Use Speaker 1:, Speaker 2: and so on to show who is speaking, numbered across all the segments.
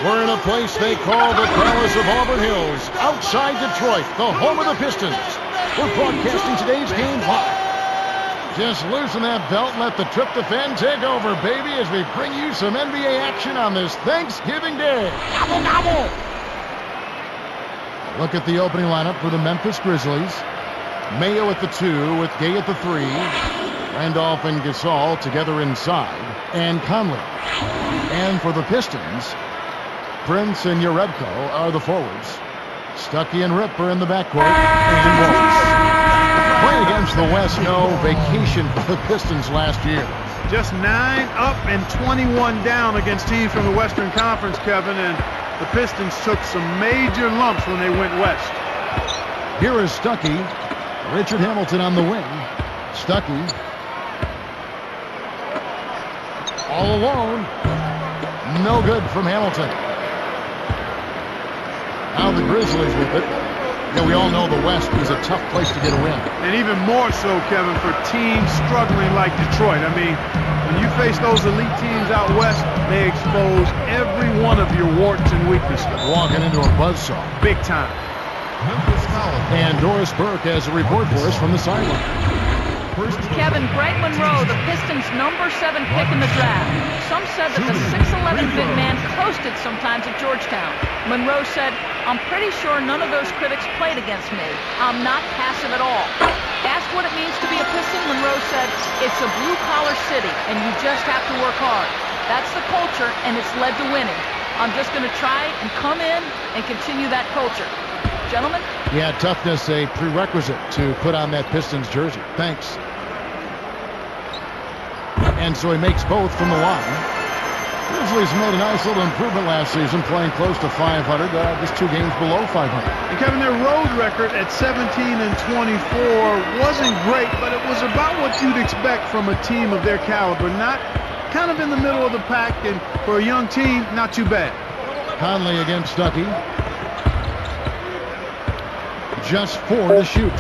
Speaker 1: We're in a place they call the Palace of Auburn Hills, outside Detroit, the home of the Pistons. We're broadcasting today's game live. Just loosen that belt and let the tryptophan take over, baby, as we bring you some NBA action on this Thanksgiving Day. Gobble, gobble! Look at the opening lineup for the Memphis Grizzlies. Mayo at the 2 with Gay at the 3. Randolph and Gasol together inside. And Conley. And for the Pistons, Prince and Yarebko are the forwards. Stuckey and Rip are in the backcourt. And Wallace. Playing against the West, no vacation for the Pistons last year.
Speaker 2: Just 9 up and 21 down against teams from the Western Conference, Kevin, and the Pistons took some major lumps when they went west.
Speaker 1: Here is Stuckey. Richard Hamilton on the wing. Stuckey. All alone. No good from Hamilton. Now the Grizzlies with it. Yeah, we all know the West is a tough place to get a win.
Speaker 2: And even more so, Kevin, for teams struggling like Detroit. I mean, when you face those elite teams out west, they expose every one of your warts and weaknesses.
Speaker 1: Walking into a buzzsaw.
Speaker 2: Big time.
Speaker 1: And Doris Burke has a report for us from the sideline.
Speaker 3: Kevin, Greg Monroe, the Pistons' number 7 pick in the draft. Some said that the 6'11" big man coasted sometimes at Georgetown. Monroe said, "I'm pretty sure none of those critics played against me. I'm not passive at all." Asked what it means to be a Piston, Monroe said, "It's a blue-collar city, and you just have to work hard. That's the culture, and it's led to winning. I'm just going to try and come in and continue that culture." Gentlemen?
Speaker 1: Yeah, toughness a prerequisite to put on that Pistons jersey. Thanks. And so he makes both from the line. Grizzlies made a nice little improvement last season, playing close to 500, just 2 games below 500.
Speaker 2: And Kevin, their road record at 17 and 24 wasn't great, but it was about what you'd expect from a team of their caliber. Not kind of in the middle of the pack, and for a young team, not too bad.
Speaker 1: Conley against Stuckey. Just 4 to shoot.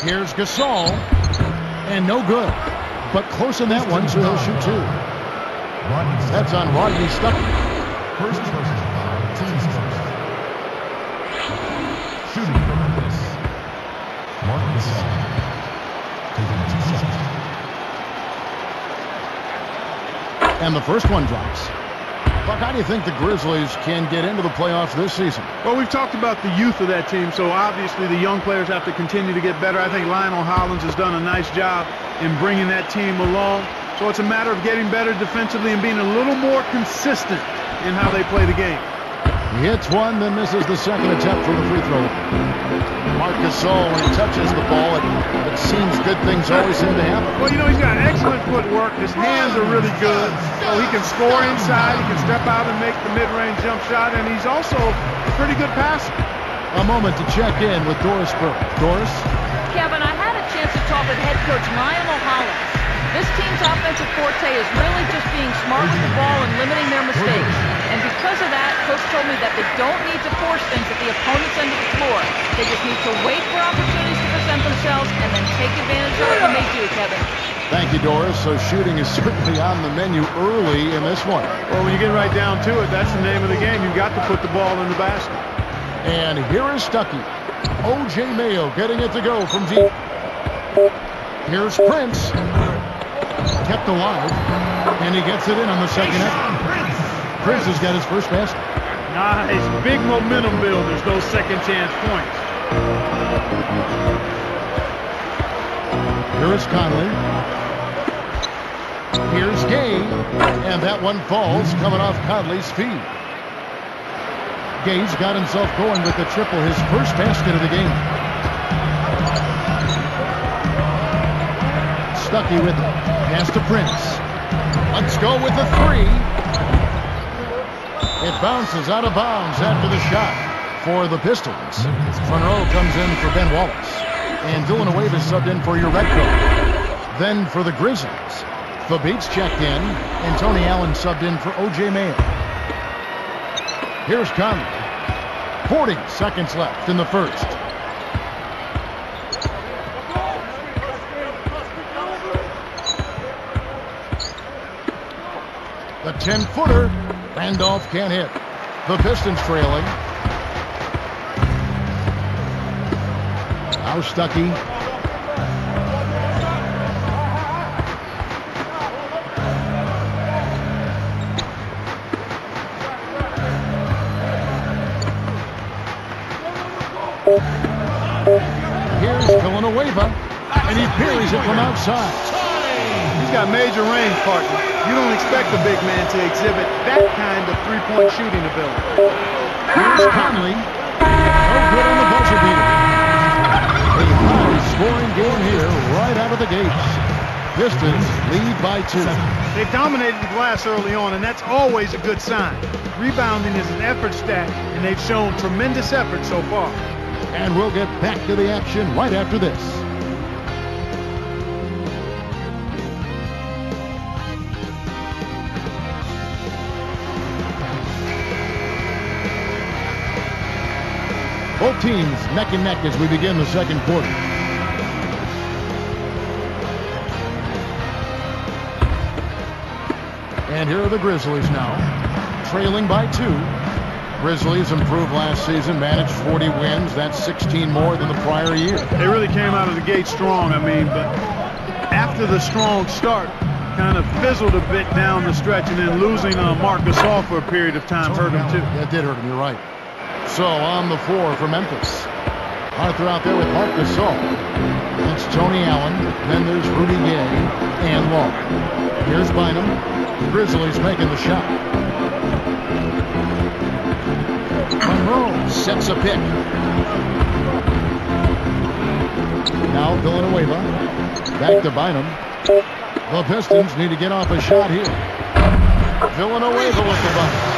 Speaker 1: Here's Gasol. And no good. But close in that one, so he'll shoot 2. That's on Rodney Stuckey.
Speaker 4: First personal foul, team's first. Shooting from Memphis. Mark Gasol. Taking 2 shots.
Speaker 1: And the first one drops. Buck, how do you think the Grizzlies can get into the playoffs this season?
Speaker 2: Well, we've talked about the youth of that team, so obviously the young players have to continue to get better. I think Lionel Hollins has done a nice job in bringing that team along. So it's a matter of getting better defensively and being a little more consistent in how they play the game.
Speaker 1: He hits one, then misses the second attempt from the free throw. Marc Gasol, when he touches the ball, it seems good things always seem to happen.
Speaker 2: Well, you know, he's got excellent footwork. His hands are really good. So he can score inside. He can step out and make the mid-range jump shot. And he's also a pretty good passer.
Speaker 1: A moment to check in with Doris Burke. Doris?
Speaker 3: Kevin, I had a chance to talk with head coach Lionel Hollins. This team's offensive forte is really just being smart with the ball and limiting their mistakes. And because of that, Coach told me that they don't need to force things at the opponent's end of the floor. They just need to wait for opportunities to present themselves and then take advantage of it when they do, Kevin.
Speaker 1: Thank you, Doris. So shooting is certainly on the menu early in this one.
Speaker 2: Well, when you get right down to it, that's the name of the game. You've got to put the ball in the basket.
Speaker 1: And here is Stuckey. O.J. Mayo getting it to go from deep. Here's Prince. Kept alive, and he gets it in on the second effort. Prince has got his first basket.
Speaker 2: Nice, big momentum builders, those second chance points.
Speaker 1: Here is Conley. Here's Gay, and that one falls, coming off Conley's feet. Gay's got himself going with the triple, his first basket of the game. Stuckey with it. Pass to Prince. Let's go with the 3. It bounces out of bounds after the shot for the Pistons. Monroe comes in for Ben Wallace. And Villanueva subbed in for Yarebko. Then for the Grizzlies, Fabit's checked in, and Tony Allen subbed in for O.J. Mayo. Here's Conley. 40 seconds left in the first. The 10-footer Randolph can't hit. The Pistons trailing. Now Stuckey. Here's Villanueva, and he parries it from outside.
Speaker 2: He's got major range, partner. You don't expect a big man to exhibit that kind of three-point shooting ability.
Speaker 1: Here's Conley. No good on the buzzer beater. A high-scoring game here right out of the gates. Pistons lead by 2.
Speaker 2: They've dominated the glass early on, and that's always a good sign. Rebounding is an effort stat, and they've shown tremendous effort so far.
Speaker 1: And we'll get back to the action right after this. Both teams neck and neck as we begin the second quarter. And here are the Grizzlies now, trailing by 2. Grizzlies improved last season, managed 40 wins. That's 16 more than the prior year.
Speaker 2: They really came out of the gate strong, but after the strong start, kind of fizzled a bit down the stretch, and then losing Marc Gasol for a period of time hurt him too.
Speaker 1: That did hurt him, you're right. So on the floor for Memphis, Arthur out there with Marc Gasol. That's Tony Allen. Then there's Rudy Gay and Law. Here's Bynum. Grizzlies making the shot. Monroe sets a pick. Now Villanueva. Back to Bynum. The Pistons need to get off a shot here. Villanueva with the bucket.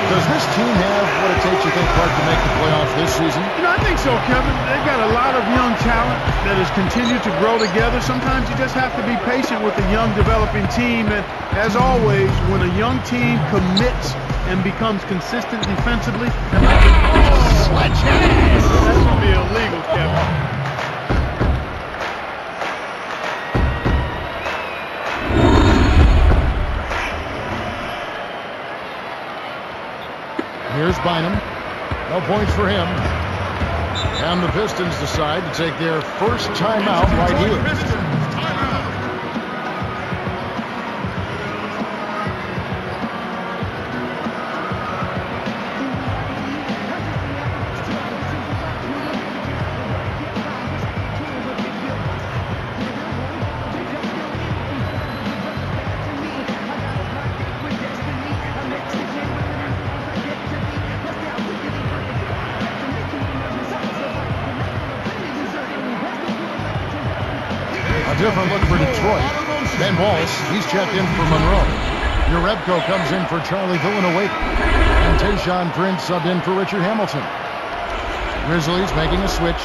Speaker 1: Does this team have what it takes, you think, Clark, to make the playoffs this season?
Speaker 2: I think so, Kevin. They've got a lot of young talent that has continued to grow together. Sometimes you just have to be patient with a young developing team. And as always, when a young team commits and becomes consistent defensively, sledgehammer! That's going to be illegal, Kevin.
Speaker 1: Here's Bynum. No points for him. And the Pistons decide to take their first timeout right here. Different look for Detroit. Ben Wallace, he's checked in for Monroe. Urebko comes in for Charlie Villanueva. And Tayshaun Prince subbed in for Richard Hamilton. Grizzlies making a switch.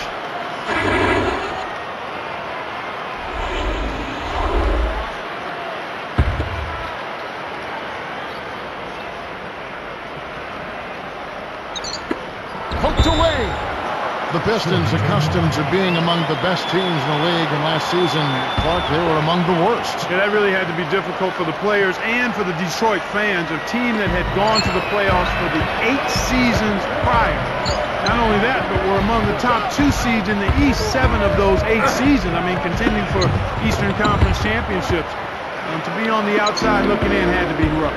Speaker 1: Poked away. The Pistons, accustomed to being among the best teams in the league, and last season, Clark, they were among the worst.
Speaker 2: Yeah, that really had to be difficult for the players and for the Detroit fans, a team that had gone to the playoffs for the 8 seasons prior. Not only that, but were among the top 2 seeds in the East 7 of those 8 seasons. I mean, contending for Eastern Conference championships. To be on the outside looking in had to be rough.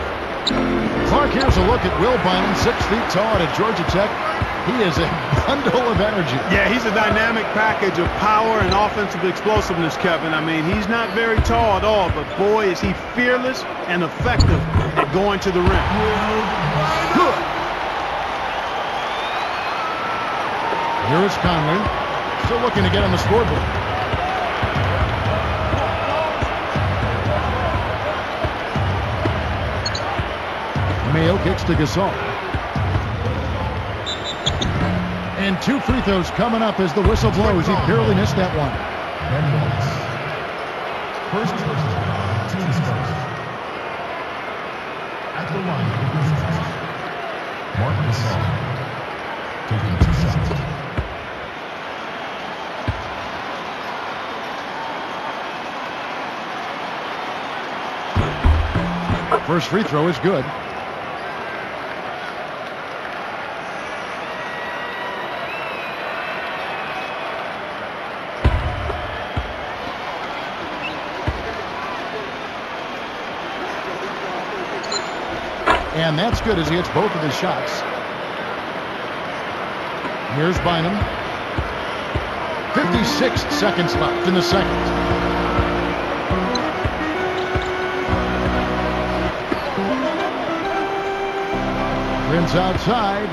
Speaker 1: Clark, here's a look at Will Bynum, 6 feet tall at Georgia Tech. He is a bundle of energy.
Speaker 2: Yeah, he's a dynamic package of power and offensive explosiveness, Kevin. I mean, he's not very tall at all, but boy, is he fearless and effective at going to the rim.
Speaker 1: Good. Here is Conley, still looking to get on the scoreboard. Mayo kicks to Gasol. And 2 free throws coming up as the whistle blows. He barely missed that one.
Speaker 4: First, teams first. At the line, Marc Gasol taking 2 shots.
Speaker 1: First free throw is good. And that's good as he hits both of his shots. Here's Bynum. 56 seconds left in the second. Prince outside.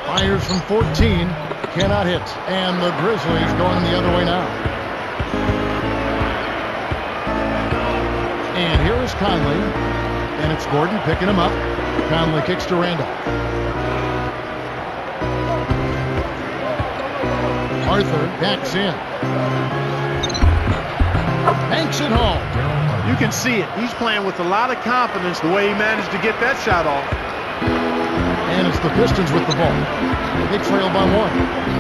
Speaker 1: Fires from 14. Cannot hit. And the Grizzlies going the other way now. And here is Conley. And it's Gordon picking him up. Conley kicks to Randolph. Arthur backs in. Banks it home.
Speaker 2: You can see it. He's playing with a lot of confidence the way he managed to get that shot off.
Speaker 1: And it's the Pistons with the ball. They trail by 1.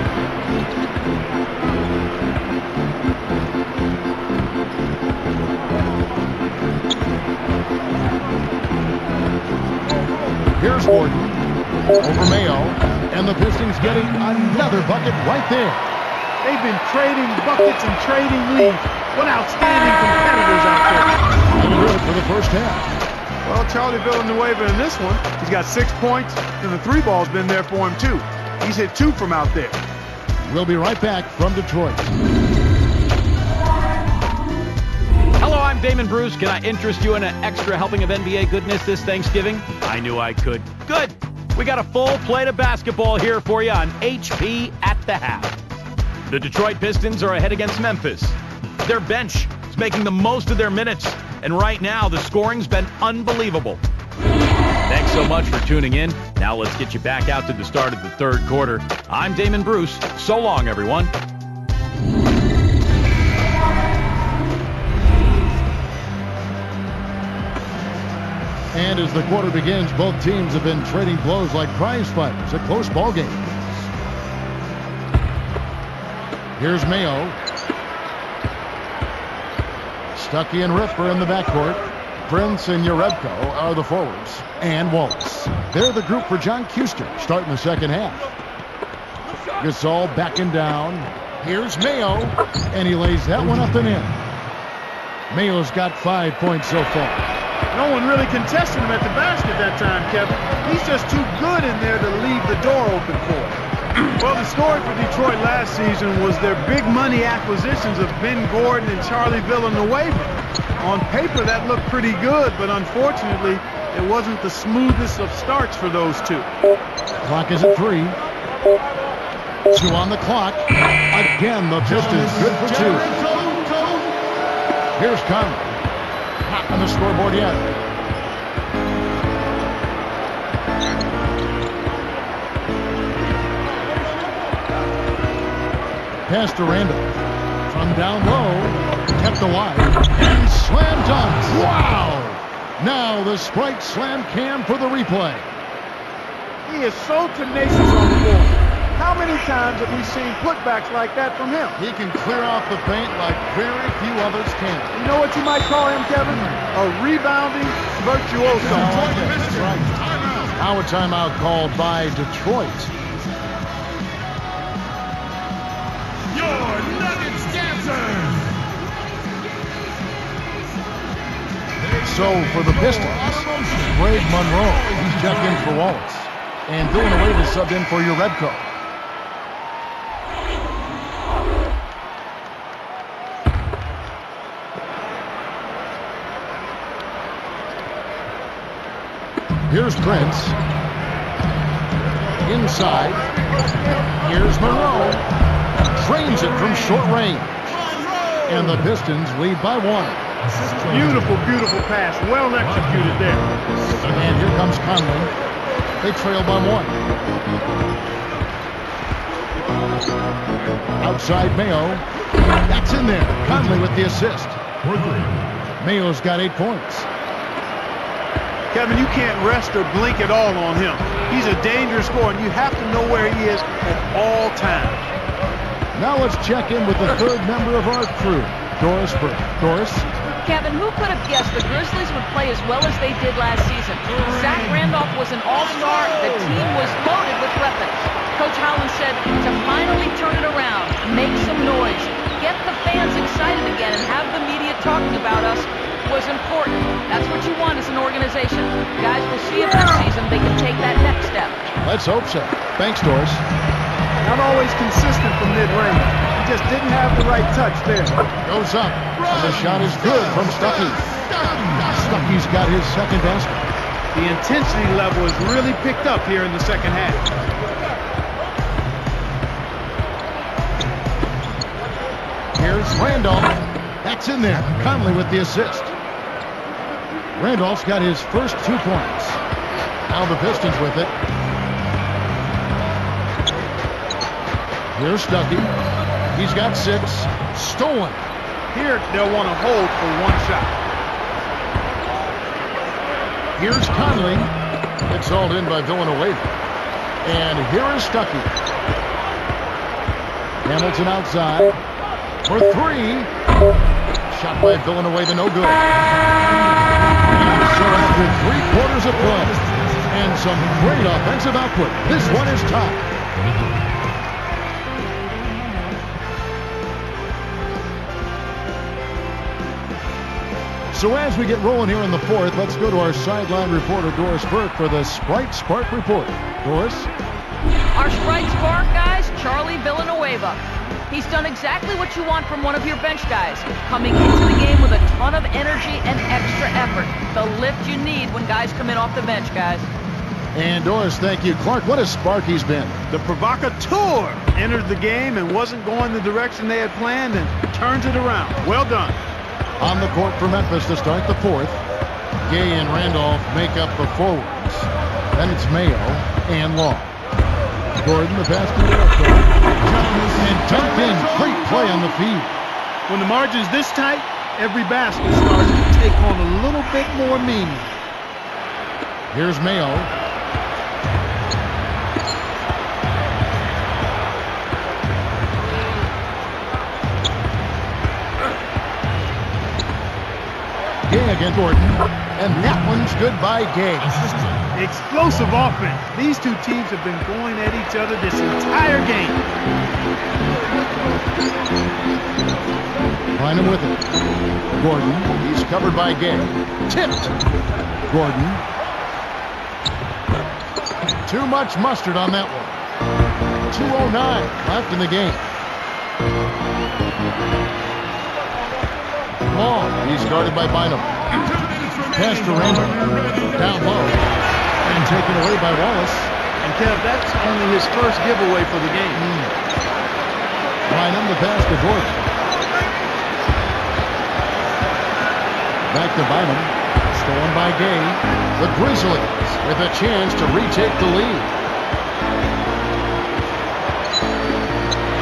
Speaker 1: Here's Gordon over Mayo, and the Pistons getting another bucket right there.
Speaker 2: They've been trading buckets and trading leads. What outstanding competitors out there.
Speaker 1: Good for the first half.
Speaker 2: Well, Charlie Villanueva in this one, he's got 6 points, and the 3 ball's been there for him, too. He's hit 2 from out there.
Speaker 1: We'll be right back from Detroit.
Speaker 5: Hello, I'm Damon Bruce. Can I interest you in an extra helping of NBA goodness this Thanksgiving? I knew I could. Good. We got a full plate of basketball here for you on HP at the half. The Detroit Pistons are ahead against Memphis. Their bench is making the most of their minutes, and right now the scoring's been unbelievable. Thanks so much for tuning in. Now let's get you back out to the start of the third quarter. I'm Damon Bruce. So long, everyone.
Speaker 1: And as the quarter begins, both teams have been trading blows like prize fighters. A close ball game. Here's Mayo. Stuckey and Ripper in the backcourt. Prince and Yarebko are the forwards. And Wallace. They're the group for John Kuster starting the second half. Gasol backing down. Here's Mayo. And he lays that one up and in. Mayo's got 5 points so far.
Speaker 2: No one really contested him at the basket that time, Kevin. He's just too good in there to leave the door open for him. Well, the story for Detroit last season was their big money acquisitions of Ben Gordon and Charlie Villanueva. On paper, that looked pretty good, but unfortunately, it wasn't the smoothest of starts for those two.
Speaker 1: Clock is at 3. 2 on the clock. Again, the Pistons good for 2. Here's Conley. Not on the scoreboard yet. Pass to Randolph. From down low. Kept alive. And slam dunk. Wow! Now the Sprite slam cam for the replay.
Speaker 2: He is so tenacious on the floor. How many times have we seen putbacks like that from him?
Speaker 1: He can clear off the paint like very few others can.
Speaker 2: You know what you might call him, Kevin? A rebounding virtuoso.
Speaker 1: That's right. Now a timeout called by Detroit.
Speaker 4: Your Nuggets dancers.
Speaker 1: So for the Pistons, Greg Monroe, he's checked in for Wallace. And Villanueva is subbed in for Yarebko. Here's Prince. Inside. Here's Monroe. Trains it from short range. And the Pistons lead by 1.
Speaker 2: Beautiful, beautiful pass. Well executed there.
Speaker 1: And here comes Conley. They trail by 1. Outside Mayo. That's in there. Conley with the assist. Mayo's got 8 points.
Speaker 2: Kevin, you can't rest or blink at all on him. He's a dangerous scorer, and you have to know where he is at all times.
Speaker 1: Now let's check in with the third member of our crew, Doris Burke. Doris?
Speaker 3: Kevin, who could have guessed the Grizzlies would play as well as they did last season? Zach Randolph was an all-star. The team was loaded with weapons. Coach Holland said to finally turn it around, make some noise, get the fans excited again, and have the media talking about us was important. That's what you want as an organization. Guys, we'll see if this season they can take that next step.
Speaker 1: Let's hope so. Thanks, Doris.
Speaker 2: Not always consistent from mid-range. He just didn't have the right touch there.
Speaker 1: Goes up. And the shot is good from Stuckey. Stuckey's got his second basket.
Speaker 2: The intensity level is really picked up here in the second half.
Speaker 1: Here's Randolph. That's in there. Conley with the assist. Randolph's got his first 2 points. Now the Pistons with it. Here's Stuckey. He's got 6. Stolen.
Speaker 2: Here, they'll want to hold for one shot.
Speaker 1: Here's Conley. It's hauled in by Villanueva. And here is Stuckey. Hamilton outside. For 3. Shot by Villanueva, no good. So after 3 quarters of play and some great offensive output, this one is tied. So as we get rolling here in the 4th, let's go to our sideline reporter, Doris Burke, for the Sprite Spark Report. Doris?
Speaker 3: Our Sprite Spark, guys, Charlie Villanueva. He's done exactly what you want from one of your bench guys, coming into the game with a ton of energy and extra effort. The lift you need when guys come in off the bench, guys.
Speaker 1: And Doris, thank you. Clark, what a spark he's been.
Speaker 2: The provocateur entered the game and wasn't going the direction they had planned and turns it around. Well done.
Speaker 1: On the court for Memphis to start the 4th. Gay and Randolph make up the forwards. Then it's Mayo and Long. Gordon, the pass to the left side. And dunked in. Great play on the feed.
Speaker 2: When the margin's this tight, every basket starts to take on a little bit more meaning.
Speaker 1: Here's Mayo. Gay against Gordon, and that one's good by Gay.
Speaker 2: Explosive offense. These two teams have been going at each other this entire game.
Speaker 1: Find him with it. Gordon, he's covered by Gay. Tipped. Gordon. Too much mustard on that one. 2:09 left in the game. Long, he's guarded by Bynum. Pass to Randall. Down low. And taken away by Wallace.
Speaker 2: And Kev, that's only his first giveaway for the game.
Speaker 1: Bynum, the pass to Gordon. Back to Bynum. Stolen by Gay. The Grizzlies with a chance to retake the lead.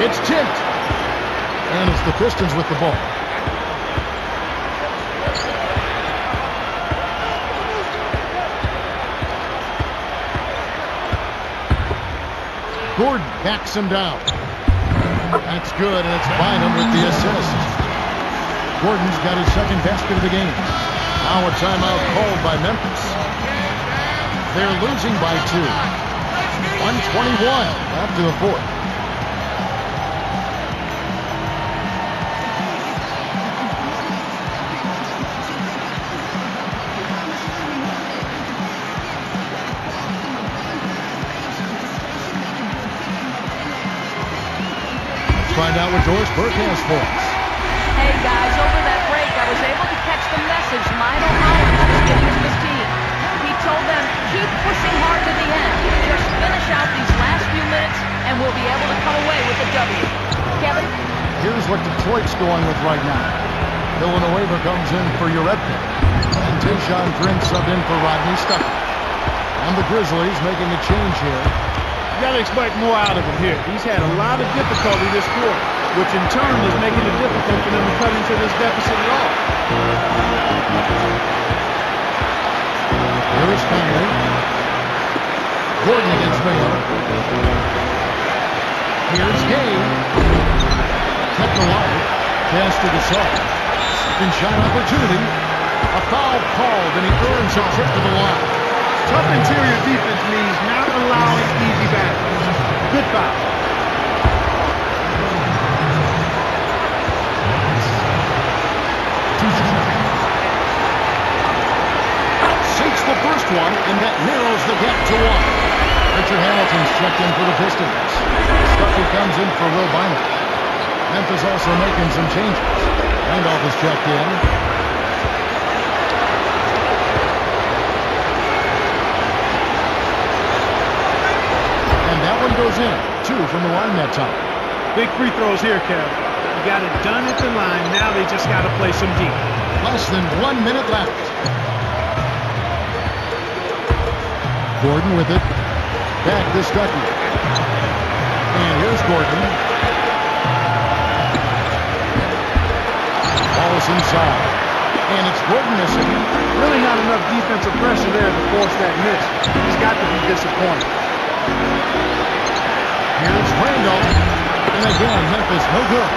Speaker 1: It's tipped. And it's the Pistons with the ball. Gordon backs him down. That's good, and it's Bynum with the assist. Gordon's got his second basket of the game. Now a timeout called by Memphis. They're losing by 2. 1:21 after the 4th. Find out what Doris Burke has for us.
Speaker 3: Hey, guys, over that break, I was able to catch the message Lionel Hollins was giving to his team. He told them, keep pushing hard to the end. Just finish out these last few minutes, and we'll be able to come away with a W. Kevin?
Speaker 1: Here's what Detroit's going with right now. Villanueva comes in for Uredka. And Tayshaun Prince subbed in for Rodney Stuckey. And the Grizzlies making a change here.
Speaker 2: You got to expect more out of him here. He's had a lot of difficulty this quarter, which in turn is making it difficult for them to cut into this deficit at all.
Speaker 1: Here's Conley. Gordon against Mayo. Here's Gay. Kept alive. Pass to Gasol. Second shot opportunity. A foul called, and he earns a trip to the line.
Speaker 2: Tough interior defense means not allowing easy baskets. Good foul.
Speaker 1: first one, and that narrows the gap to 1. Richard Hamilton's checked in for the Pistons. Stuckey comes in for Will Bynum. Memphis also making some changes. Randolph is checked in. And that one goes in. 2 from the line that time.
Speaker 2: Big free throws here, Kev. You got it done at the line. Now they just got to play some deep.
Speaker 1: Less than 1 minute left. Gordon with it. Back to Stuckey. And here's Gordon. Ball's inside. And it's Gordon missing.
Speaker 2: Really not enough defensive pressure there to force that miss. He's got to be disappointed.
Speaker 1: Here's Randolph. And again, Memphis no good.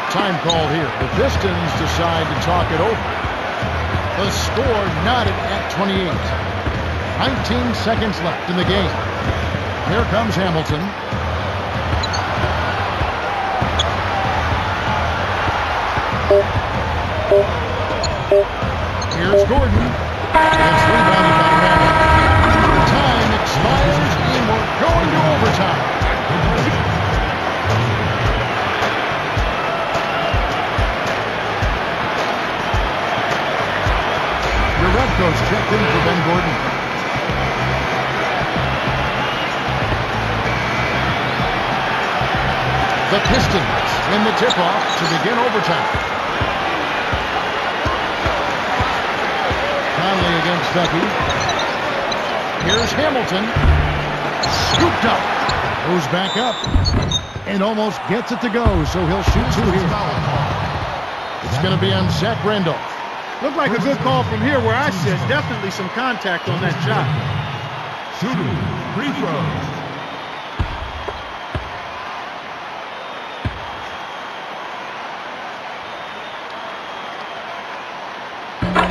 Speaker 1: Time called here. The Pistons decide to talk it over. The score knotted at 28. 19 seconds left in the game. Here comes Hamilton. Here's Gordon. It's rebounded by Randolph. Time expires and we're going to overtime. Goes checked in for Ben Gordon. The Pistons in the tip-off to begin overtime. Conley against Stuckey. Here's Hamilton. Scooped up. Goes back up. And almost gets it to go, so he'll shoot 2 here. It's going to be on Zach Randolph.
Speaker 2: Looked like a good call from here where I said definitely some contact on that shot.
Speaker 4: Shooting free throws.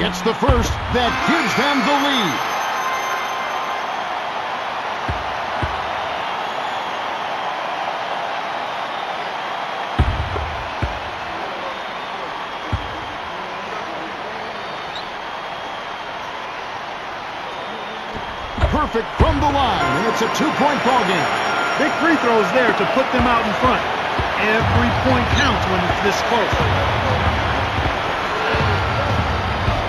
Speaker 1: Gets the first. That gives them the lead. Perfect from the line, and it's a 2-point ball game.
Speaker 2: Big free throws there to put them out in front. Every point counts when it's this close.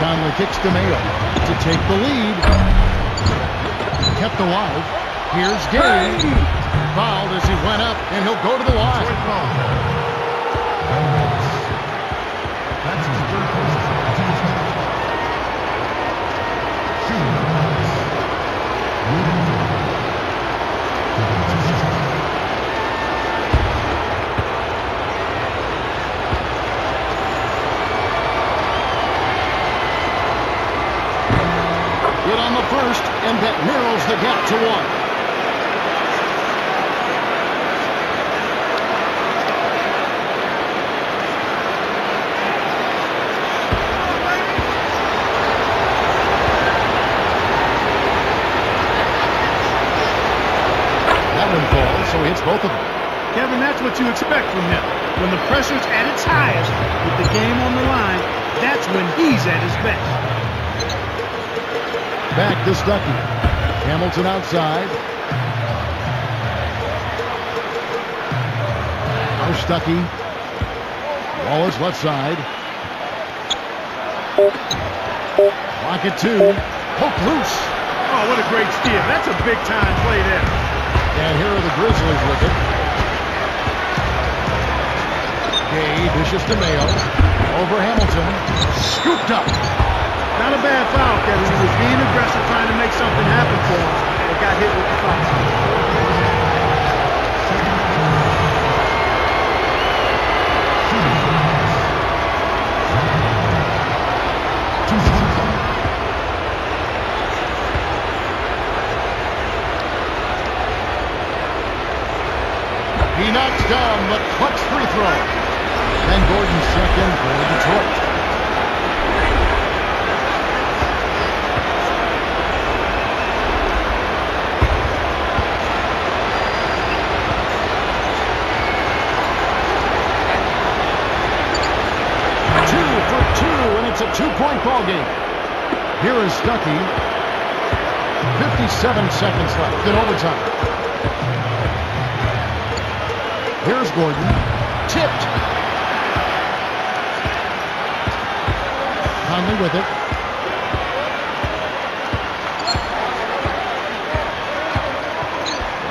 Speaker 1: Conley kicks to Mayo to take the lead. Kept alive. Here's Gay. Fouled as he went up, and he'll go to the line.
Speaker 4: That's his third first team's foul. Shooting.
Speaker 1: Good on the first, and that narrows the gap to 1. So he hits both of them.
Speaker 2: Kevin, that's what you expect from him. When the pressure's at its highest, with the game on the line, that's when he's at his best.
Speaker 1: Back to Stuckey. Hamilton outside. Now Stuckey. Wallace left side. Lock it 2. Poke loose.
Speaker 2: Oh, what a great steal. That's a big-time play there.
Speaker 1: And here are the Grizzlies with it. Gay dishes to Mayo. Over Hamilton. Scooped up.
Speaker 2: Not a bad foul, Kevin. He was being aggressive, trying to make something happen for him, but got hit with the foul.
Speaker 1: He knocks down the clutch free throw. And Gordon's second for Detroit. It's a two-point ball game. Here is Stuckey. 57 seconds left in overtime. Here's Gordon. Tipped. Conley with it.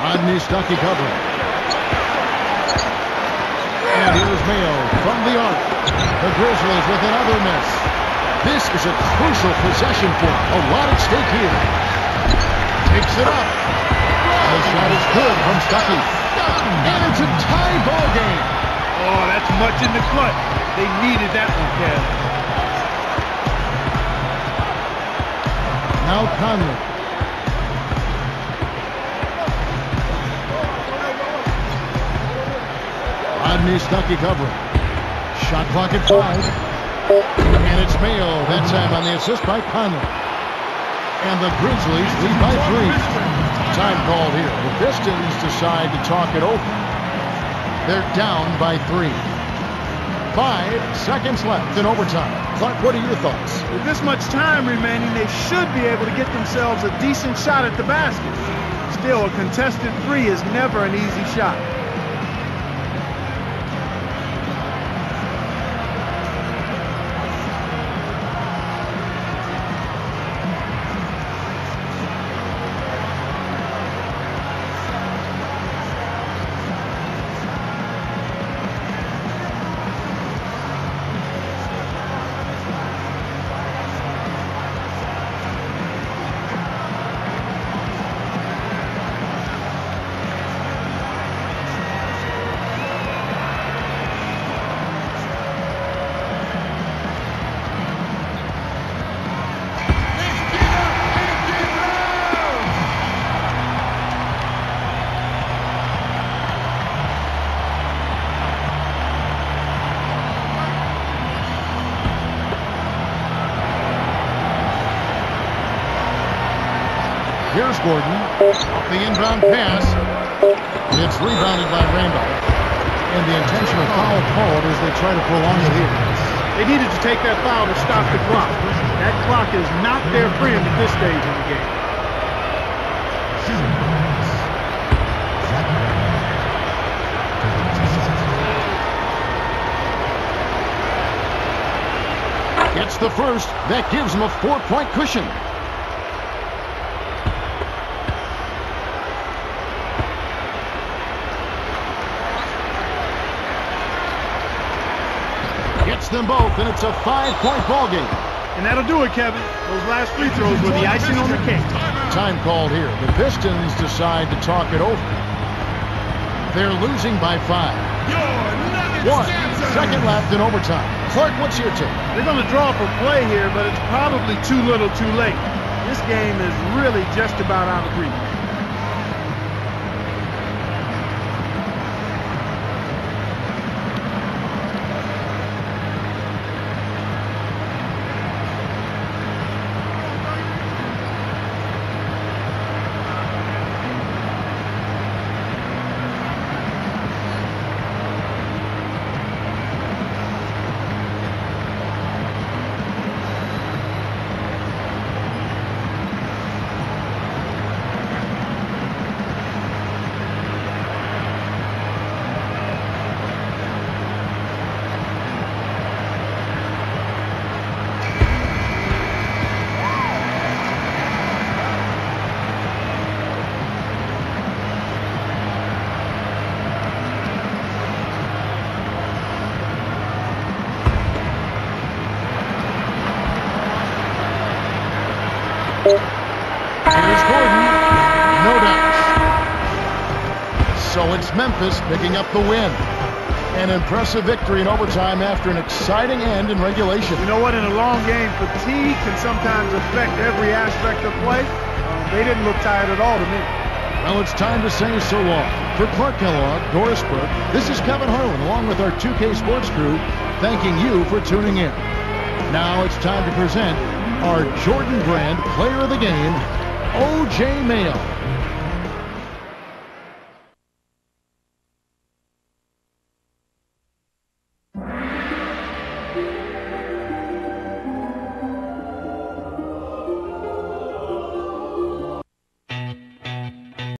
Speaker 1: Rodney Stuckey covering. And here's Mayo from the arc. The Grizzlies with another miss. This is a crucial possession for him. A lot at stake here. Takes it up. And the shot is good from Stuckey. And it's a tie ball game.
Speaker 2: Oh, that's much in the clutch. They needed that one, Kev.
Speaker 1: Now Conley. Rodney Stuckey covering. Shot clock at 5. And it's Mayo that time on the assist by Conley. And the Grizzlies lead by 3. Time called here. The Pistons decide to talk it over. They're down by 3. 5 seconds left in overtime. Clark, what are your thoughts?
Speaker 2: With this much time remaining, they should be able to get themselves a decent shot at the basket. Still, a contested 3 is never an easy shot.
Speaker 1: Here's Gordon. Off the inbound pass. It's rebounded by Randolph. And the intentional foul called as they try to prolong it here.
Speaker 2: They needed to take that foul to stop the clock. That clock is not their friend at this stage in the game.
Speaker 1: Gets the first. That gives him a 4-point cushion. Them both, and it's a 5-point ball game.
Speaker 2: And that'll do it, Kevin. Those last free throws were the icing on the cake.
Speaker 1: Time called here. The Pistons decide to talk it over. They're losing by 5. 1 second left in overtime. Clark, what's your take?
Speaker 2: They're going to draw for play here, but it's probably too little too late. This game is really just about out of reach.
Speaker 1: Here's Gordon. No doubt. So it's Memphis picking up the win. An impressive victory in overtime after an exciting end in regulation.
Speaker 2: You know what? In a long game, fatigue can sometimes affect every aspect of play. They didn't look tired at all to me.
Speaker 1: Well, it's time to say so long. For Clark Kellogg, Doris Brooke, this is Kevin Harlan along with our 2K Sports crew, thanking you for tuning in. Now it's time to present our Jordan Brand Player of the Game, O.J. Mayo.